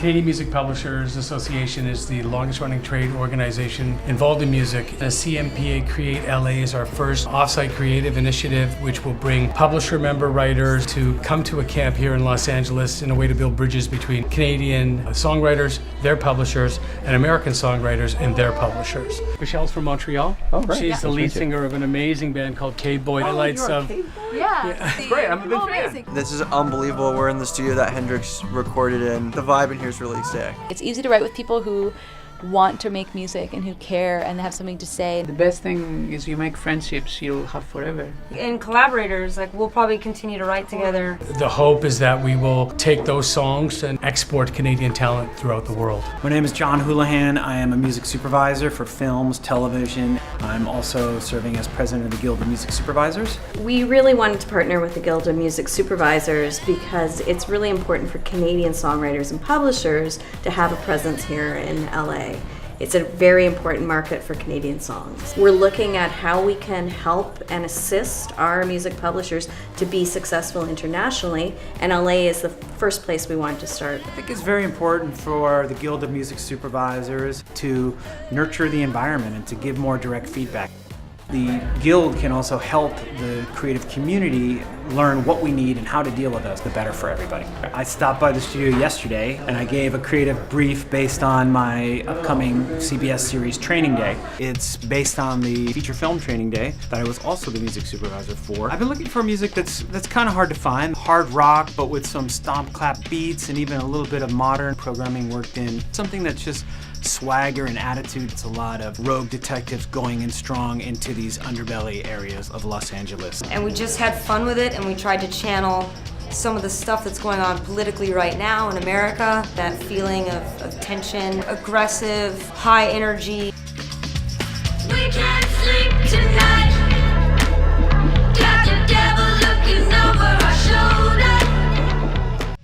Canadian Music Publishers Association is the longest running trade organization involved in music. The CMPA Create LA is our first offsite creative initiative, which will bring publisher member writers to come to a camp here in Los Angeles in a way to build bridges between Canadian songwriters, their publishers, and American songwriters and their publishers. Michelle's from Montreal. Oh, right. She's the lead singer of an amazing band called Cave Boy. Highlights of. Yeah. Great, I'm a big fan. This is unbelievable. We're in the studio that Hendrix recorded in. The vibe in here is really sick. It's easy to write with people who want to make music and who care and have something to say. The best thing is you make friendships you'll have forever. And collaborators, like we'll probably continue to write together. The hope is that we will take those songs and export Canadian talent throughout the world. My name is John Houlihan. I am a music supervisor for films, television. I'm also serving as president of the Guild of Music Supervisors. We really wanted to partner with the Guild of Music Supervisors because it's really important for Canadian songwriters and publishers to have a presence here in LA. It's a very important market for Canadian songs. We're looking at how we can help and assist our music publishers to be successful internationally, and LA is the first place we wanted to start. I think it's very important for the Guild of Music Supervisors to nurture the environment and to give more direct feedback. The Guild can also help the creative community learn what we need and how to deal with us, the better for everybody. I stopped by the studio yesterday and I gave a creative brief based on my upcoming CBS series Training Day. It's based on the feature film Training Day that I was also the music supervisor for. I've been looking for music that's kind of hard to find. Hard rock, but with some stomp clap beats and even a little bit of modern programming worked in. Something that's just swagger and attitude. It's a lot of rogue detectives going in strong into these underbelly areas of Los Angeles. And we just had fun with it, and we tried to channel some of the stuff that's going on politically right now in America, that feeling of tension, aggressive, high energy. We can't sleep tonight. Got the devil looking over our shoulder.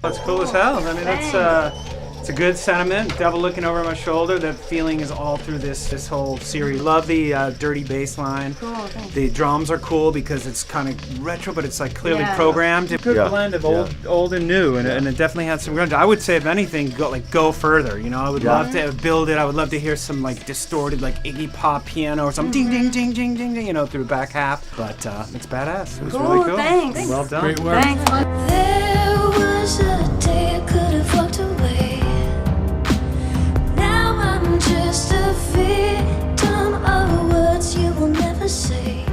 That's cool as hell. I mean, it's a good sentiment. Devil looking over my shoulder. That feeling is all through this whole series. Love the dirty bass line. Cool, thanks. The drums are cool because it's kind of retro, but it's like clearly programmed. A good blend of old and new, and it definitely had some grunge. I would say, if anything, go further. You know, I would love to build it. I would love to hear some like distorted, like Iggy Pop piano or some ding ding ding ding ding, you know, through the back half. But it's badass. It was really cool. Thanks. Well done. Great work. Thanks. There was a day I could have walked away. Now I'm just a victim of words you will never say.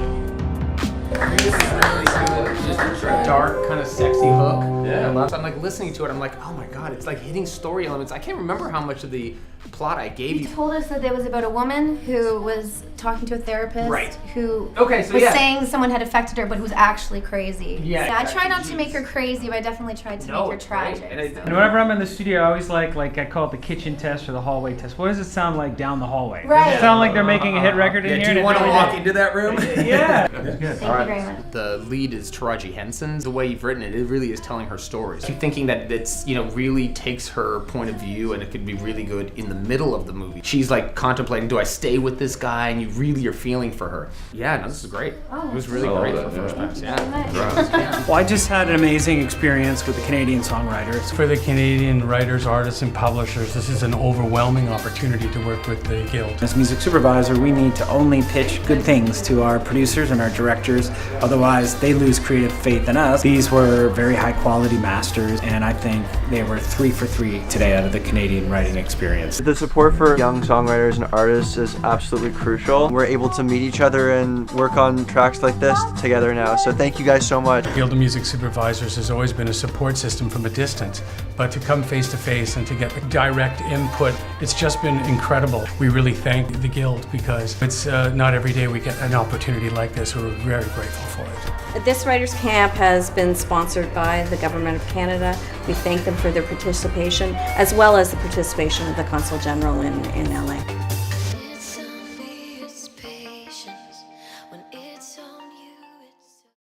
Dark, kind of sexy hook. Yeah. I'm like listening to it, I'm like, oh my god, it's like hitting story elements. I can't remember how much of the plot I gave you. He told us that it was about a woman who was talking to a therapist who was saying someone had affected her, but who was actually crazy. Yeah, I try not to make her crazy, but I definitely tried to make her tragic. And whenever I'm in the studio, I always like I call it the kitchen test or the hallway test. What does it sound like down the hallway? Right. Does it sound like they're making a hit record in here? Do you want to walk into that room? Yeah. Thank you very much. The lead is Taraji Henson. The way you've written it, it really is telling her stories. I'm thinking that it's, you know, really takes her point of view, and it could be really good in the middle of the movie. She's like contemplating, do I stay with this guy? And you really are feeling for her. Yeah, no, this is great. It was really great for the first time. Yeah. Well, I just had an amazing experience with the Canadian songwriters. For the Canadian writers, artists, and publishers, this is an overwhelming opportunity to work with the Guild. As music supervisor, we need to only pitch good things to our producers and our directors, otherwise they lose creative faith in us. These were very high quality masters, and I think they were 3 for 3 today out of the Canadian writing experience. The support for young songwriters and artists is absolutely crucial. We're able to meet each other and work on tracks like this together now, so thank you guys so much. Guild of Music Supervisors has always been a support system from a distance, but to come face to face and to get the direct input, it's just been incredible. We really thank the Guild because it's not every day we get an opportunity like this. We're very grateful for it. This Writers Camp has been sponsored by the Government of Canada. We thank them for their participation, as well as the participation of the Consul General in LA.